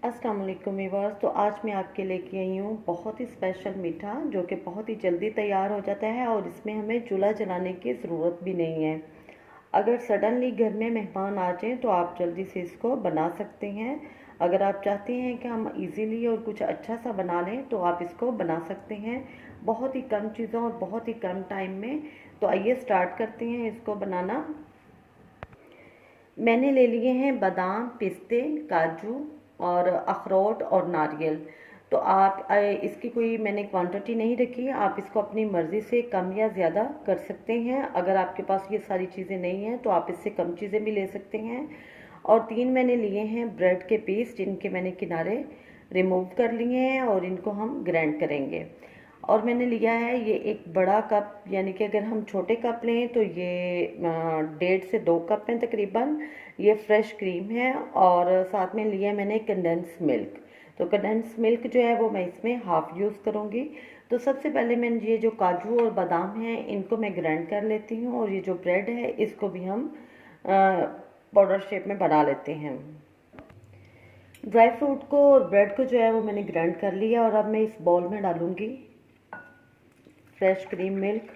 अस्सलाम वालेकुम व्यूअर्स। तो आज मैं आपके लेके आई हूँ बहुत ही स्पेशल मीठा जो कि बहुत ही जल्दी तैयार हो जाता है और इसमें हमें चूल्हा जलाने की ज़रूरत भी नहीं है। अगर सडनली घर में मेहमान आ जाएं तो आप जल्दी से इसको बना सकते हैं। अगर आप चाहते हैं कि हम इजीली और कुछ अच्छा सा बना लें तो आप इसको बना सकते हैं बहुत ही कम चीज़ों और बहुत ही कम टाइम में। तो आइए स्टार्ट करते हैं इसको बनाना। मैंने ले लिए हैं बादाम, पिस्ते, काजू और अखरोट और नारियल। तो आप इसकी कोई मैंने क्वांटिटी नहीं रखी है, आप इसको अपनी मर्ज़ी से कम या ज़्यादा कर सकते हैं। अगर आपके पास ये सारी चीज़ें नहीं हैं तो आप इससे कम चीज़ें भी ले सकते हैं। और 3 मैंने लिए हैं ब्रेड के पीस जिनके मैंने किनारे रिमूव कर लिए हैं और इनको हम ग्राइंड करेंगे। और मैंने लिया है ये एक बड़ा कप, यानी कि अगर हम छोटे कप लें तो ये 1.5 से 2 कप हैं तकरीबन। ये फ्रेश क्रीम है और साथ में लिया है मैंने कंडेंस मिल्क। तो कंडेंस मिल्क जो है वो मैं इसमें हाफ़ यूज़ करूँगी। तो सबसे पहले मैंने ये जो काजू और बादाम हैं इनको मैं ग्राइंड कर लेती हूँ और ये जो ब्रेड है इसको भी हम पाउडर शेप में बना लेते हैं। ड्राई फ्रूट को और ब्रेड को जो है वो मैंने ग्राइंड कर लिया और अब मैं इस बाउल में डालूँगी फ्रेश क्रीम मिल्क।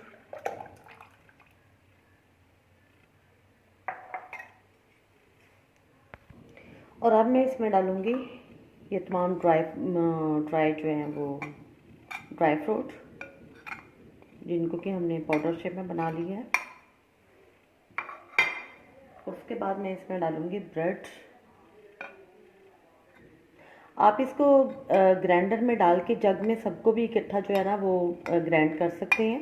और अब मैं इसमें डालूँगी ये तमाम ड्राई जो हैं वो ड्राई फ्रूट जिनको कि हमने पाउडर शेप में बना लिया है। उसके बाद मैं इसमें डालूँगी ब्रेड। आप इसको ग्राइंडर में डाल के जग में सबको भी इकट्ठा जो है ना वो ग्राइंड कर सकते हैं,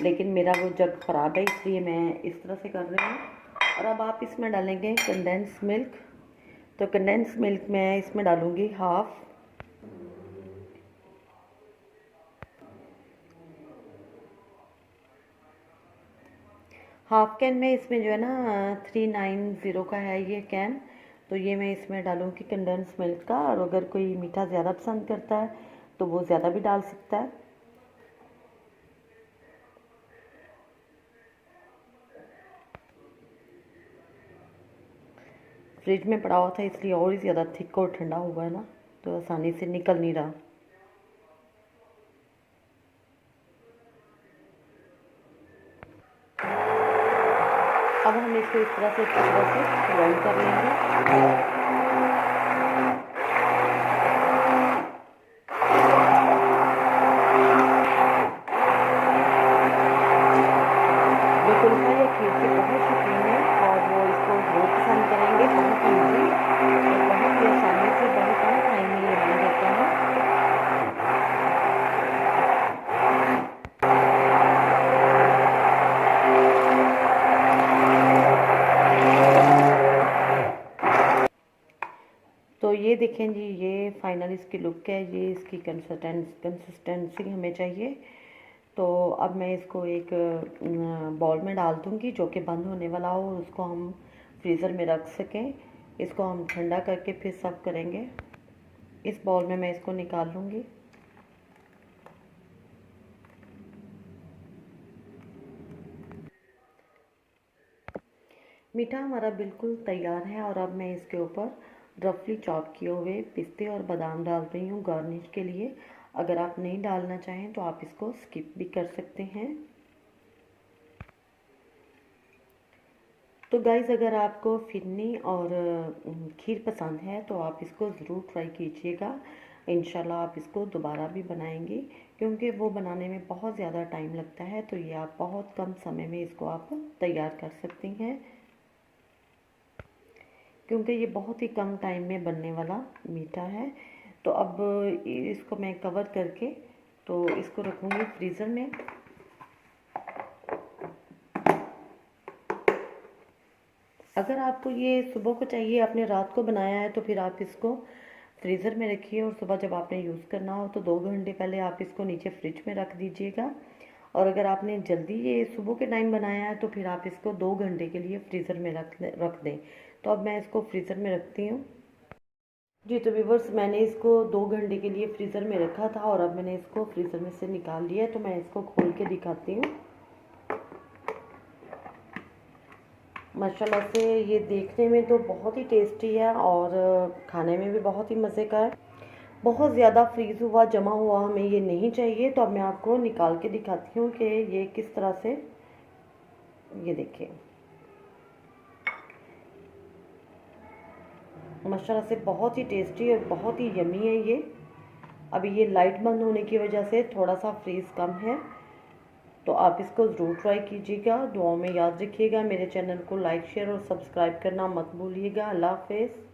लेकिन मेरा वो जग ख़राब है इसलिए मैं इस तरह से कर रही हूँ। और अब आप इसमें डालेंगे कंडेंस मिल्क। तो कंडेंस मिल्क मैं इसमें डालूँगी हाफ कैन में। इसमें जो है ना 390 का है ये कैन। तो ये मैं इसमें डालूँगी कंडेंस मिल्क का। और अगर कोई मीठा ज़्यादा पसंद करता है तो वो ज़्यादा भी डाल सकता है। फ्रिज में पड़ा हुआ था इसलिए और ही ज़्यादा थिक और ठंडा हुआ है ना, तो आसानी से निकल नहीं रहा। अब हम इसको इस तरह से अच्छी तरह से ग्राइंड कर लेंगे। जो कुल्फा या खीर के बहुत शौकीन है और वो इसको बहुत पसंद करेंगे। बहुत ईजी और बहुत ही आसानी से बहुत कम टाइम में ये बन जाता है। तो ये देखें जी, ये फाइनल इसकी लुक है। ये इसकी कंसिस्टेंसी हमें चाहिए। तो अब मैं इसको एक बॉल में डाल दूँगी जो कि बंद होने वाला हो, उसको हम फ्रीज़र में रख सकें। इसको हम ठंडा करके फिर सर्व करेंगे। इस बॉल में मैं इसको निकाल लूँगी। मीठा हमारा बिल्कुल तैयार है और अब मैं इसके ऊपर रफली चॉप किए हुए पिस्ते और बादाम डाल रही हूँ गार्निश के लिए। अगर आप नहीं डालना चाहें तो आप इसको स्किप भी कर सकते हैं। तो गाइज़, अगर आपको फिरनी और खीर पसंद है तो आप इसको ज़रूर ट्राई कीजिएगा। इंशाल्लाह आप इसको दोबारा भी बनाएंगे क्योंकि वो बनाने में बहुत ज़्यादा टाइम लगता है। तो ये आप बहुत कम समय में इसको आप तैयार कर सकती हैं क्योंकि ये बहुत ही कम टाइम में बनने वाला मीठा है। तो अब इसको मैं कवर करके तो इसको रखूँगी फ्रीज़र में। अगर आपको ये सुबह को चाहिए, आपने रात को बनाया है, तो फिर आप इसको फ्रीज़र में रखिए और सुबह जब आपने यूज़ करना हो तो 2 घंटे पहले आप इसको नीचे फ्रिज में रख दीजिएगा। और अगर आपने जल्दी ये सुबह के टाइम बनाया है तो फिर आप इसको 2 घंटे के लिए फ्रीज़र में रख दें। तो अब मैं इसको फ्रीज़र में रखती हूँ जी। तो व्यूअर्स, मैंने इसको 2 घंटे के लिए फ्रीज़र में रखा था और अब मैंने इसको फ्रीज़र में से निकाल लिया है। तो मैं इसको खोल के दिखाती हूँ। माशाल्लाह से ये देखने में तो बहुत ही टेस्टी है और खाने में भी बहुत ही मज़े का है। बहुत ज़्यादा फ्रीज़ हुआ जमा हुआ हमें ये नहीं चाहिए। तो अब मैं आपको निकाल के दिखाती हूँ कि ये किस तरह से, ये देखिए माशाल्लाह से बहुत ही टेस्टी और बहुत ही यमी है ये। अभी ये लाइट बंद होने की वजह से थोड़ा सा फ्रीज़ कम है। तो आप इसको ज़रूर ट्राई कीजिएगा। दुआओं में याद रखिएगा। मेरे चैनल को लाइक शेयर और सब्सक्राइब करना मत भूलिएगा। अल्लाह हाफ़िज़।